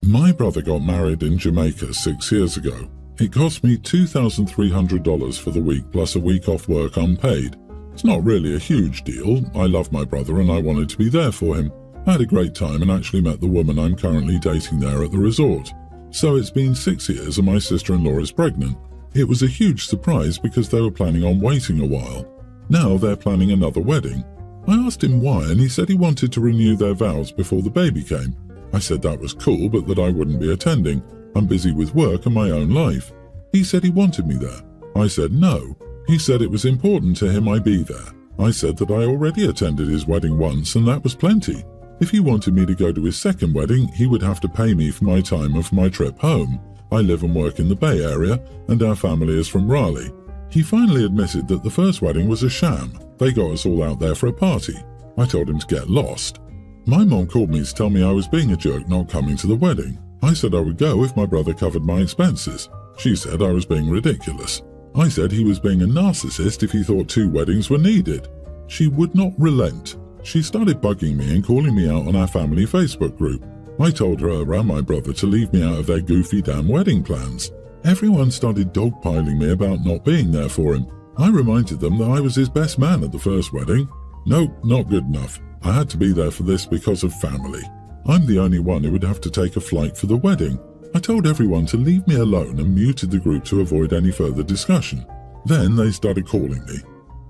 My brother got married in Jamaica 6 years ago. It cost me $2,300 for the week plus a week off work unpaid. It's not really a huge deal. I love my brother and I wanted to be there for him. I had a great time and actually met the woman I'm currently dating there at the resort. So it's been 6 years and my sister-in-law is pregnant. It was a huge surprise because they were planning on waiting a while. Now they're planning another wedding. I asked him why and he said he wanted to renew their vows before the baby came. I said that was cool but that I wouldn't be attending. I'm busy with work and my own life. He said he wanted me there. I said no. He said it was important to him I be there. I said that I already attended his wedding once and that was plenty. If he wanted me to go to his second wedding, he would have to pay me for my time and for my trip home. I live and work in the Bay Area and our family is from Raleigh. He finally admitted that the first wedding was a sham. They got us all out there for a party. I told him to get lost. My mom called me to tell me I was being a jerk not coming to the wedding. I said I would go if my brother covered my expenses. She said I was being ridiculous. I said he was being a narcissist if he thought 2 weddings were needed. She would not relent. She started bugging me and calling me out on our family Facebook group. I told her and my brother to leave me out of their goofy damn wedding plans. Everyone started dogpiling me about not being there for him. I reminded them that I was his best man at the first wedding. Nope, not good enough. I had to be there for this because of family. I'm the only one who would have to take a flight for the wedding. I told everyone to leave me alone and muted the group to avoid any further discussion. Then they started calling me.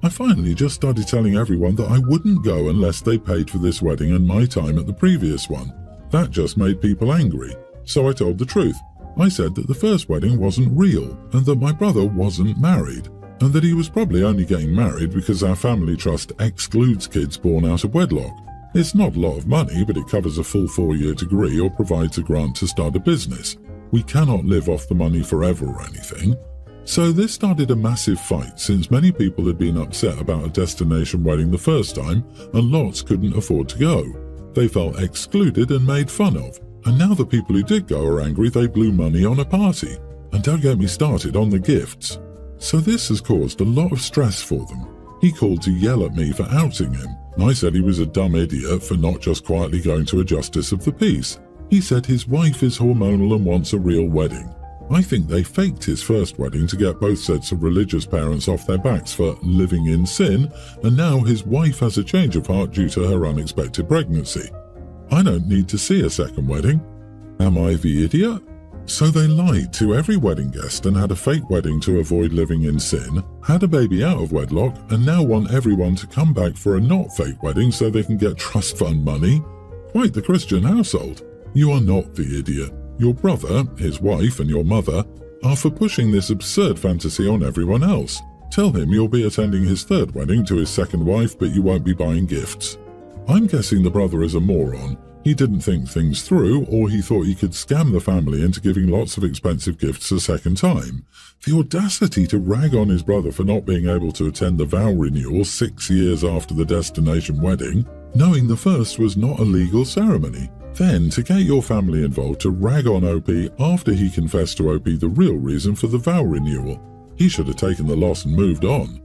I finally just started telling everyone that I wouldn't go unless they paid for this wedding and my time at the previous one. That just made people angry. So I told the truth. I said that the first wedding wasn't real and that my brother wasn't married and that he was probably only getting married because our family trust excludes kids born out of wedlock. It's not a lot of money, but it covers a full 4-year degree or provides a grant to start a business. We cannot live off the money forever or anything. So this started a massive fight since many people had been upset about a destination wedding the first time and lots couldn't afford to go. They felt excluded and made fun of. And now the people who did go are angry they blew money on a party. And don't get me started on the gifts. So this has caused a lot of stress for them. He called to yell at me for outing him. I said he was a dumb idiot for not just quietly going to a justice of the peace. He said his wife is hormonal and wants a real wedding. I think they faked his first wedding to get both sets of religious parents off their backs for living in sin, and now his wife has a change of heart due to her unexpected pregnancy. I don't need to see a second wedding. Am I the idiot? So they lied to every wedding guest and had a fake wedding to avoid living in sin, had a baby out of wedlock, and now want everyone to come back for a not fake wedding so they can get trust fund money. Quite the Christian household. You are not the idiot. Your brother, his wife, and your mother are for pushing this absurd fantasy on everyone else. Tell him you'll be attending his third wedding to his second wife, but you won't be buying gifts. I'm guessing the brother is a moron. He didn't think things through, or he thought he could scam the family into giving lots of expensive gifts a second time. The audacity to rag on his brother for not being able to attend the vow renewal 6 years after the destination wedding, knowing the first was not a legal ceremony. Then to get your family involved to rag on OP after he confessed to OP the real reason for the vow renewal. He should have taken the loss and moved on.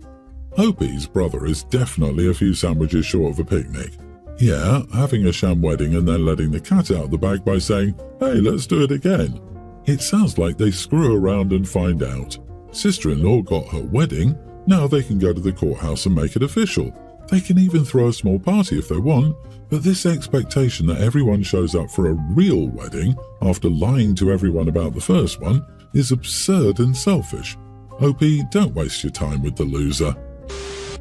OP's brother is definitely a few sandwiches short of a picnic. Yeah, having a sham wedding and then letting the cat out of the bag by saying, hey, let's do it again. It sounds like they screw around and find out. Sister-in-law got her wedding, now they can go to the courthouse and make it official. They can even throw a small party if they want, but this expectation that everyone shows up for a real wedding after lying to everyone about the first one is absurd and selfish. OP, don't waste your time with the loser.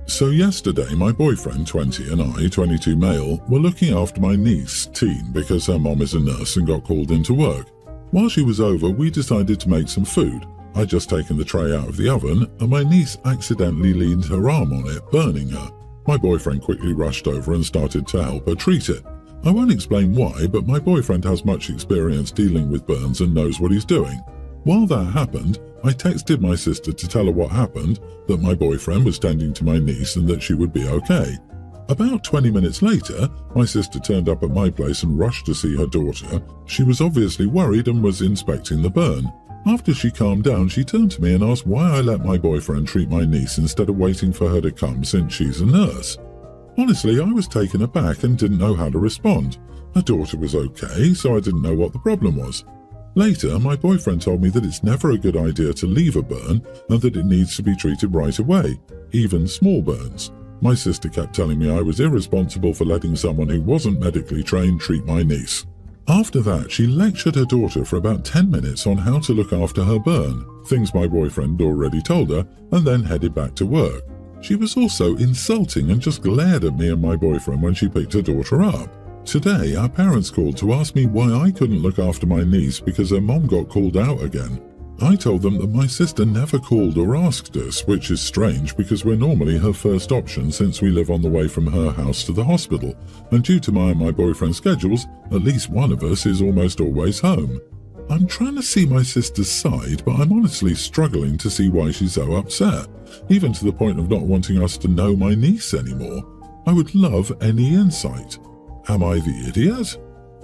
So yesterday, my boyfriend, 20, and I, 22 male, were looking after my niece, teen, because her mom is a nurse and got called into work. While she was over, we decided to make some food. I'd just taken the tray out of the oven, and my niece accidentally leaned her arm on it, burning her. My boyfriend quickly rushed over and started to help her treat it. I won't explain why, but my boyfriend has much experience dealing with burns and knows what he's doing. While that happened, I texted my sister to tell her what happened, that my boyfriend was tending to my niece and that she would be okay. About 20 minutes later, my sister turned up at my place and rushed to see her daughter. She was obviously worried and was inspecting the burn. After she calmed down, she turned to me and asked why I let my boyfriend treat my niece instead of waiting for her to come since she's a nurse. Honestly, I was taken aback and didn't know how to respond. Her daughter was okay, so I didn't know what the problem was. Later, my boyfriend told me that it's never a good idea to leave a burn and that it needs to be treated right away, even small burns. My sister kept telling me I was irresponsible for letting someone who wasn't medically trained treat my niece. After that, she lectured her daughter for about 10 minutes on how to look after her burn, things my boyfriend already told her, and then headed back to work. She was also insulting and just glared at me and my boyfriend when she picked her daughter up. Today, our parents called to ask me why I couldn't look after my niece because her mom got called out again. I told them that my sister never called or asked us, which is strange because we're normally her first option since we live on the way from her house to the hospital, and due to my and my boyfriend's schedules, at least one of us is almost always home. I'm trying to see my sister's side, but I'm honestly struggling to see why she's so upset, even to the point of not wanting us to know my niece anymore. I would love any insight. Am I the idiot?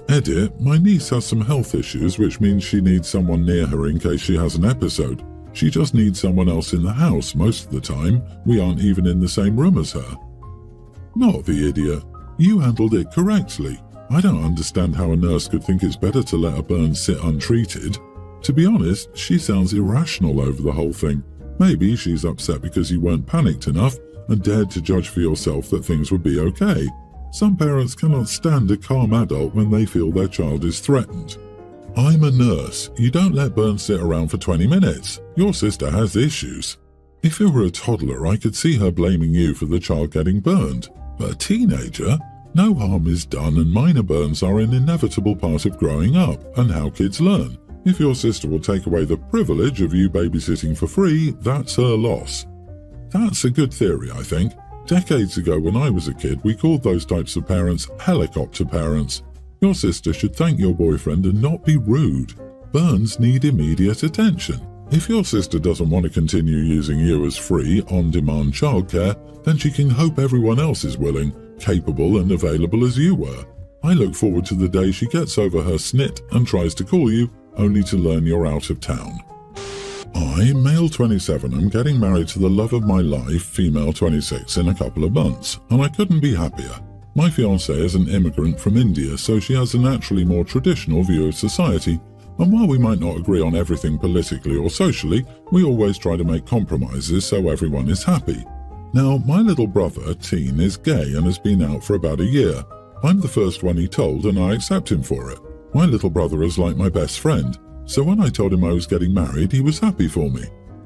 Edit, my niece has some health issues, which means she needs someone near her in case she has an episode. She just needs someone else in the house most of the time. We aren't even in the same room as her. Not the idiot. You handled it correctly. I don't understand how a nurse could think it's better to let a burn sit untreated. To be honest, she sounds irrational over the whole thing. Maybe she's upset because you weren't panicked enough and dared to judge for yourself that things would be okay. Some parents cannot stand a calm adult when they feel their child is threatened. I'm a nurse. You don't let burns sit around for 20 minutes. Your sister has issues. If it were a toddler, I could see her blaming you for the child getting burned. But a teenager? No harm is done, and minor burns are an inevitable part of growing up and how kids learn. If your sister will take away the privilege of you babysitting for free, that's her loss. That's a good theory, I think. Decades ago when I was a kid, we called those types of parents helicopter parents. Your sister should thank your boyfriend and not be rude. Burns need immediate attention. If your sister doesn't want to continue using you as free, on-demand childcare, then she can hope everyone else is willing, capable and available as you were. I look forward to the day she gets over her snit and tries to call you, only to learn you're out of town. I, male 27, am getting married to the love of my life, female 26, in a couple of months, and I couldn't be happier. My fiancée is an immigrant from India, so she has a naturally more traditional view of society, and while we might not agree on everything politically or socially, we always try to make compromises so everyone is happy. Now, my little brother, Teen, is gay and has been out for about a year. I'm the first one he told, and I accept him for it. My little brother is like my best friend, so when I told him I was getting married, he was happy for me.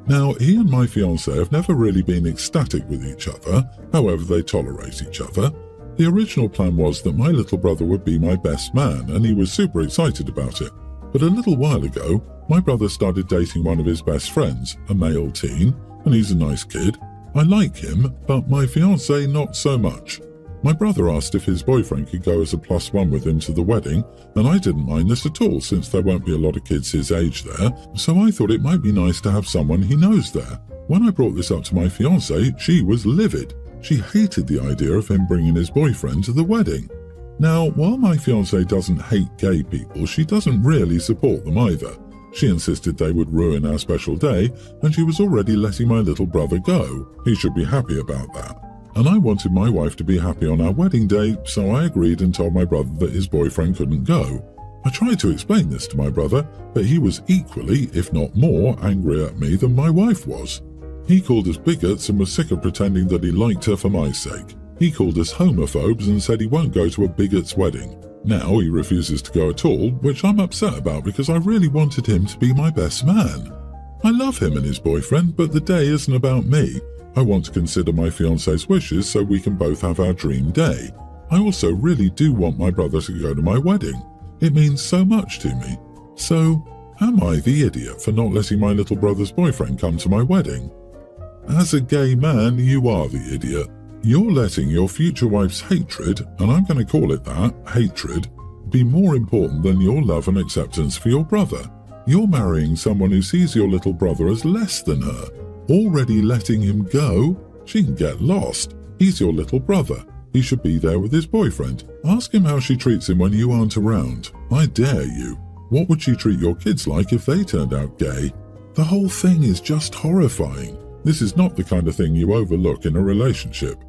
Now, he and my fiancée have never really been ecstatic with each other, however they tolerate each other. The original plan was that my little brother would be my best man, and he was super excited about it. But a little while ago, my brother started dating one of his best friends, a male teen, and he's a nice kid. I like him, but my fiancée not so much. My brother asked if his boyfriend could go as a +1 with him to the wedding, and I didn't mind this at all since there won't be a lot of kids his age there, so I thought it might be nice to have someone he knows there. When I brought this up to my fiancée, she was livid. She hated the idea of him bringing his boyfriend to the wedding. Now, while my fiancée doesn't hate gay people, she doesn't really support them either. She insisted they would ruin our special day, and she was already letting my little brother go. He should be happy about that. And I wanted my wife to be happy on our wedding day, so I agreed and told my brother that his boyfriend couldn't go. I tried to explain this to my brother, but he was equally, if not more, angry at me than my wife was. He called us bigots and was sick of pretending that he liked her for my sake. He called us homophobes and said he won't go to a bigot's wedding. Now he refuses to go at all, which I'm upset about because I really wanted him to be my best man. I love him and his boyfriend, but the day isn't about me. I want to consider my fiancé's wishes so we can both have our dream day. I also really do want my brother to go to my wedding. It means so much to me. So, am I the idiot for not letting my little brother's boyfriend come to my wedding? As a gay man, you are the idiot. You're letting your future wife's hatred, and I'm going to call it that, hatred, be more important than your love and acceptance for your brother. You're marrying someone who sees your little brother as less than her. Already letting him go? She can get lost. He's your little brother. He should be there with his boyfriend. Ask him how she treats him when you aren't around. I dare you. What would she treat your kids like if they turned out gay? The whole thing is just horrifying. This is not the kind of thing you overlook in a relationship.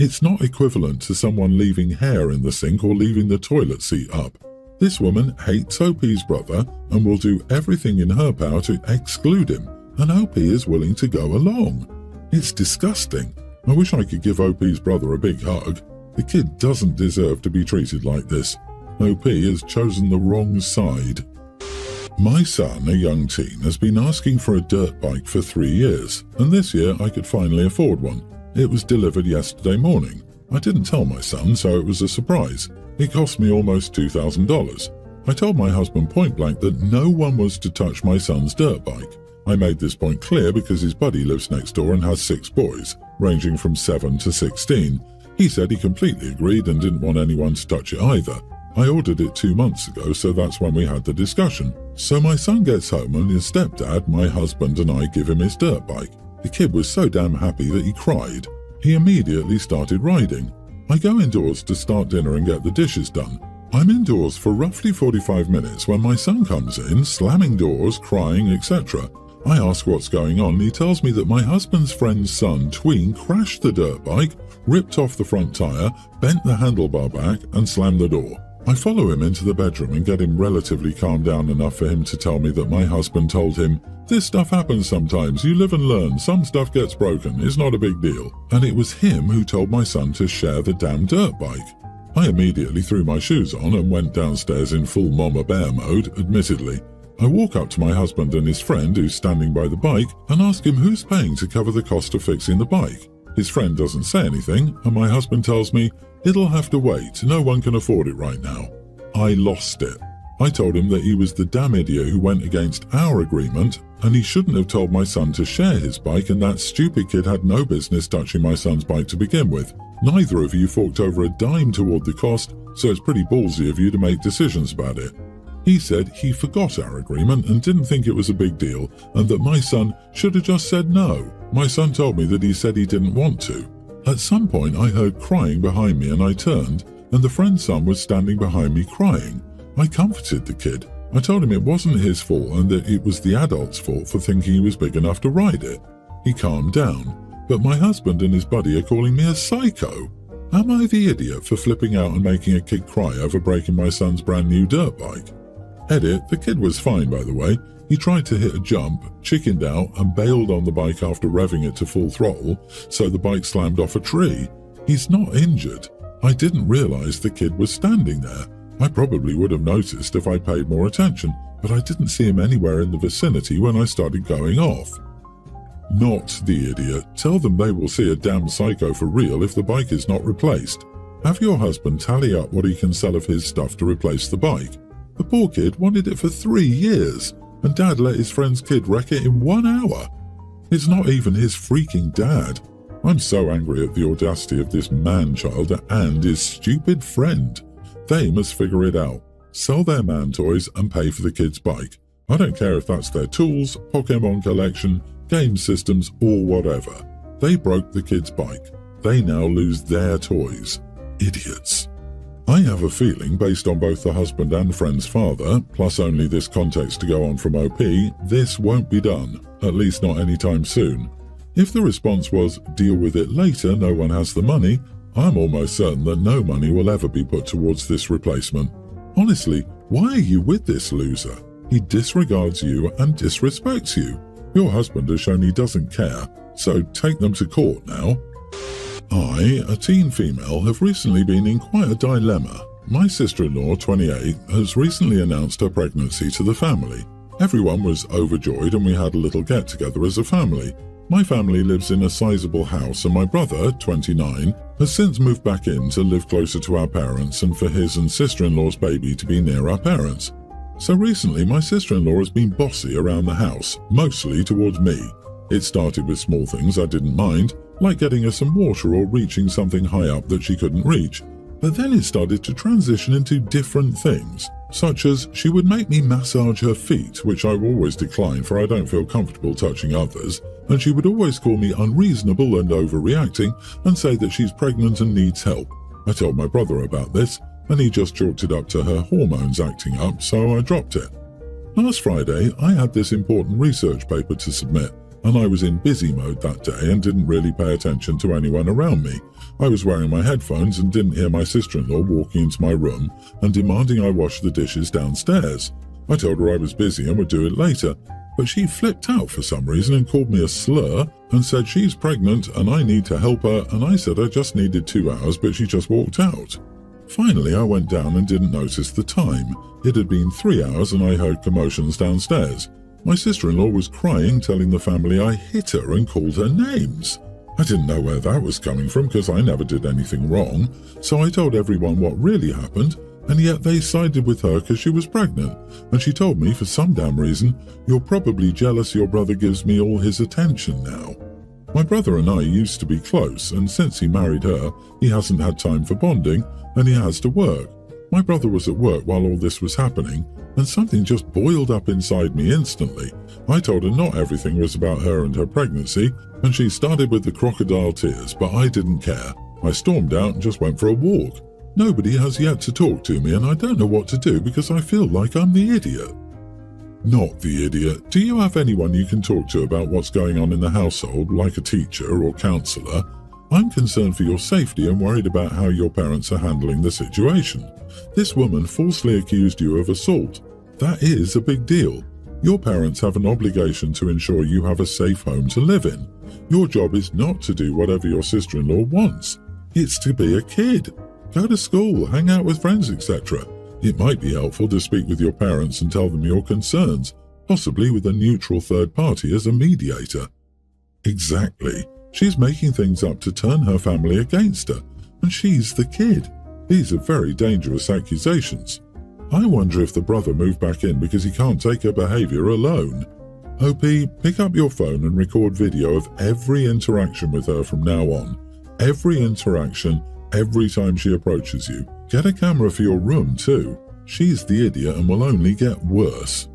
It's not equivalent to someone leaving hair in the sink or leaving the toilet seat up. This woman hates OP's brother and will do everything in her power to exclude him, and OP is willing to go along. It's disgusting. I wish I could give OP's brother a big hug. The kid doesn't deserve to be treated like this. OP has chosen the wrong side. My son, a young teen, has been asking for a dirt bike for 3 years, and this year I could finally afford one. It was delivered yesterday morning. I didn't tell my son, so it was a surprise. It cost me almost $2,000. I told my husband point blank that no one was to touch my son's dirt bike. I made this point clear because his buddy lives next door and has 6 boys, ranging from 7 to 16. He said he completely agreed and didn't want anyone to touch it either. I ordered it 2 months ago, so that's when we had the discussion. So my son gets home and his stepdad, my husband, and I give him his dirt bike. The kid was so damn happy that he cried. He immediately started riding. I go indoors to start dinner and get the dishes done. I'm indoors for roughly 45 minutes when my son comes in, slamming doors, crying, etc. I ask what's going on and he tells me that my husband's friend's son, Tween, crashed the dirt bike, ripped off the front tyre, bent the handlebar back and slammed the door. I follow him into the bedroom and get him relatively calmed down enough for him to tell me that my husband told him, "This stuff happens sometimes, you live and learn, some stuff gets broken, it's not a big deal." And it was him who told my son to share the damn dirt bike. I immediately threw my shoes on and went downstairs in full mama bear mode, admittedly. I walk up to my husband and his friend who's standing by the bike and ask him who's paying to cover the cost of fixing the bike. His friend doesn't say anything and my husband tells me, "It'll have to wait, no one can afford it right now." I lost it. I told him that he was the damn idiot who went against our agreement and he shouldn't have told my son to share his bike, and that stupid kid had no business touching my son's bike to begin with. Neither of you forked over a dime toward the cost, so it's pretty ballsy of you to make decisions about it. He said he forgot our agreement and didn't think it was a big deal and that my son should have just said no. My son told me that he said he didn't want to. At some point I heard crying behind me and I turned, and the friend's son was standing behind me crying. I comforted the kid. I told him it wasn't his fault and that it was the adult's fault for thinking he was big enough to ride it. He calmed down, but my husband and his buddy are calling me a psycho. Am I the idiot for flipping out and making a kid cry over breaking my son's brand new dirt bike? Edit, the kid was fine by the way. He tried to hit a jump, chickened out and bailed on the bike after revving it to full throttle, so the bike slammed off a tree. He's not injured. I didn't realize the kid was standing there. I probably would have noticed if I paid more attention, but I didn't see him anywhere in the vicinity when I started going off. Not the idiot. Tell them they will see a damn psycho for real if the bike is not replaced. Have your husband tally up what he can sell of his stuff to replace the bike. The poor kid wanted it for 3 years, and Dad let his friend's kid wreck it in 1 hour. It's not even his freaking dad. I'm so angry at the audacity of this man-child and his stupid friend. They must figure it out. Sell their man toys and pay for the kid's bike. I don't care if that's their tools, Pokemon collection, game systems, or whatever. They broke the kid's bike. They now lose their toys. Idiots. I have a feeling, based on both the husband and friend's father, plus only this context to go on from OP, this won't be done, at least not anytime soon. If the response was, deal with it later, no one has the money, I'm almost certain that no money will ever be put towards this replacement. Honestly, why are you with this loser? He disregards you and disrespects you. Your husband has shown he doesn't care, so take them to court now. I, a teen female, have recently been in quite a dilemma. My sister-in-law, 28, has recently announced her pregnancy to the family. Everyone was overjoyed and we had a little get-together as a family. My family lives in a sizable house and my brother, 29, has since moved back in to live closer to our parents and for his and sister-in-law's baby to be near our parents. So recently my sister-in-law has been bossy around the house, mostly towards me. It started with small things I didn't mind, like getting her some water or reaching something high up that she couldn't reach. But then it started to transition into different things, such as she would make me massage her feet, which I always decline for I don't feel comfortable touching others, and she would always call me unreasonable and overreacting and say that she's pregnant and needs help. I told my brother about this, and he just chalked it up to her hormones acting up, so I dropped it. Last Friday, I had this important research paper to submit, and I was in busy mode that day and didn't really pay attention to anyone around me. I was wearing my headphones and didn't hear my sister-in-law walking into my room and demanding I wash the dishes downstairs. I told her I was busy and would do it later, but she flipped out for some reason and called me a slur and said she's pregnant and I need to help her, and I said I just needed 2 hours, but she just walked out. Finally, I went down and didn't notice the time. It had been 3 hours and I heard commotions downstairs. My sister-in-law was crying, telling the family I hit her and called her names. I didn't know where that was coming from because I never did anything wrong, so I told everyone what really happened, and yet they sided with her because she was pregnant, and she told me for some damn reason, "You're probably jealous your brother gives me all his attention now." My brother and I used to be close, and since he married her, he hasn't had time for bonding, and he has to work. My brother was at work while all this was happening, and something just boiled up inside me instantly. I told her not everything was about her and her pregnancy, and she started with the crocodile tears, but I didn't care. I stormed out and just went for a walk. Nobody has yet to talk to me, and I don't know what to do because I feel like I'm the idiot. Not the idiot. Do you have anyone you can talk to about what's going on in the household, like a teacher or counsellor? I'm concerned for your safety and worried about how your parents are handling the situation. This woman falsely accused you of assault. That is a big deal. Your parents have an obligation to ensure you have a safe home to live in. Your job is not to do whatever your sister-in-law wants. It's to be a kid. Go to school, hang out with friends, etc. It might be helpful to speak with your parents and tell them your concerns, possibly with a neutral third party as a mediator. Exactly. She's making things up to turn her family against her, and she's the kid. These are very dangerous accusations. I wonder if the brother moved back in because he can't take her behaviour alone. OP, pick up your phone and record video of every interaction with her from now on. Every interaction, every time she approaches you. Get a camera for your room too. She's the idiot and will only get worse.